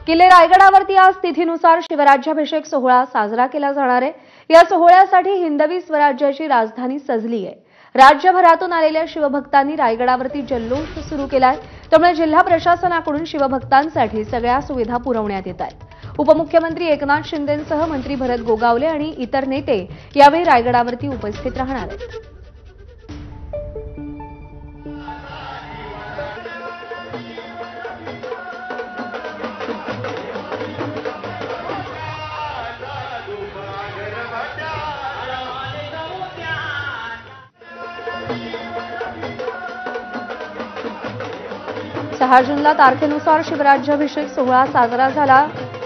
किल्ले रायगडावरती आज तिथीनुसार शिवराज्याभिषेक सोहळा साजरा केला जाणार आहे। या सोहळ्यासाठी हिंदवी स्वराज्याची राजधानी सजली आहे। राज्यभरातून आलेल्या शिवभक्तांनी रायगडावरती जल्लोष सुरू केलाय। त्यामुळे जिल्हा प्रशासनाकडून शिवभक्तांसाठी सगळ्या सुविधा पुरवण्यात येत आहेत। उपमुख्यमंत्री एकनाथ शिंदेंसह मंत्री भरत गोगावले आणि इतर नेते यावेळी रायगडावरती उपस्थित राहणार आहेत। सहा जूनला तारखेनुसार शिवराज्याभिषेक सोहळा साजरा झाला।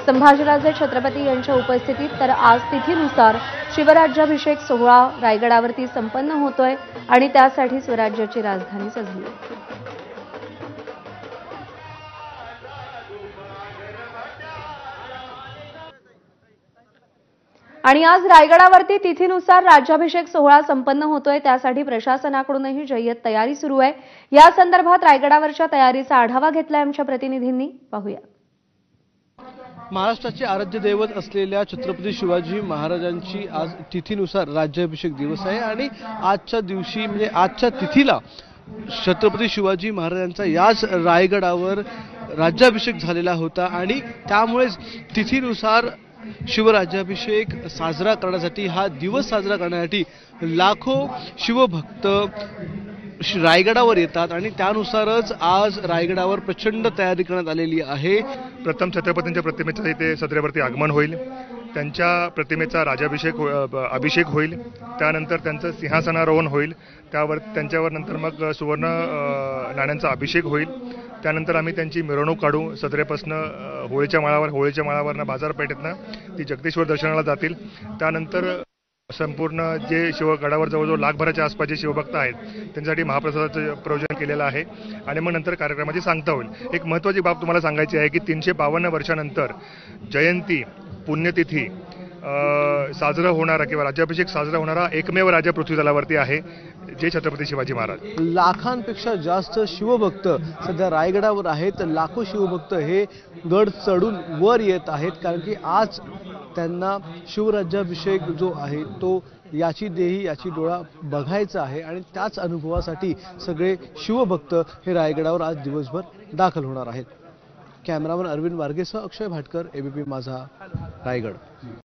संभाजीराजे छत्रपती यांच्या उपस्थितीत तर आज तिथीनुसार शिवराज्याभिषेक सोहळा रायगडावरती संपन्न होतोय आणि त्यासाठी स्वराज्याची राजधानी सजली आहे। आणि आज रायगडावरती तिथीनुसार राज्याभिषेक सोहळा संपन्न होतोय, त्यासाठी प्रशासनाकडूनही जय्यत तयारी सुरू आहे। या संदर्भात रायगडावरच्या तयारीचा आढावा घेतलाय आमच्या प्रतिनिधींनी, पाहूया। महाराष्ट्राचे आराध्य दैवत असलेल्या छत्रपती शिवाजी महाराजांची आज तिथीनुसार राज्याभिषेक दिवस आहे आणि आजच्या दिवशी म्हणजे आजच्या तिथीला छत्रपती शिवाजी महाराजांचा याच रायगडावर राज्याभिषेक झालेला होता आणि त्यामुळेच तिथीनुसार शिवराज्याभिषेक साजरा करण्यासाठी हा दिवस साजरा करण्यासाठी लाखो शिवभक्त रायगडावर येतात आणि त्यानुसारच आज रायगडावर प्रचंड तयारी करण्यात आलेली आहे। प्रथम छत्रपतींच्या प्रतिमेचं इथे सदरेवरती आगमन होईल, त्यांच्या प्रतिमेचा अभिषेक होईल, त्यानंतर त्यांचं सिंहासनारोहण होईल, त्यांच्यावर नंतर मग सुवर्ण नाण्यांचा अभिषेक होईल। त्यानंतर आम्ही त्यांची मिरवणूक काढू सदरेपासनं होळीच्या माळावरनं बाजारपेठेतनं ती जगदीश्वर दर्शनाला जातील। त्यानंतर संपूर्ण जे शिवगडावर जवळजवळ लाखभराच्या आसपास जे शिवभक्त आहेत त्यांच्यासाठी महाप्रसादाचं प्रयोजन केलेलं आहे आणि मग नंतर कार्यक्रमाची सांगता होईल। एक महत्त्वाची बाब तुम्हाला सांगायची आहे की 352 वर्षानंतर जयंती पुण्यतिथी साजरा होणारा किंवा राज्याभिषेक साजरा होणारा एकमेव राजा पृथ्वीतलावरती आहे जे छत्रपती शिवाजी महाराज। लाखांपेक्षा जास्त शिवभक्त सध्या रायगडावर आहेत। लाखो शिवभक्त हे गड चढून वर येत आहेत कारण की आज त्यांना शिवराज्याभिषेक जो आहे तो याची देही याची डोळा बघायचा आहे आणि त्याच अनुभवासाठी सगळे शिवभक्त हे रायगडावर आज दिवसभर दाखल होणार आहेत। कॅमेरामन अरविंद वारगेसह अक्षय भाटकर, एबीपी माझा, रायगड।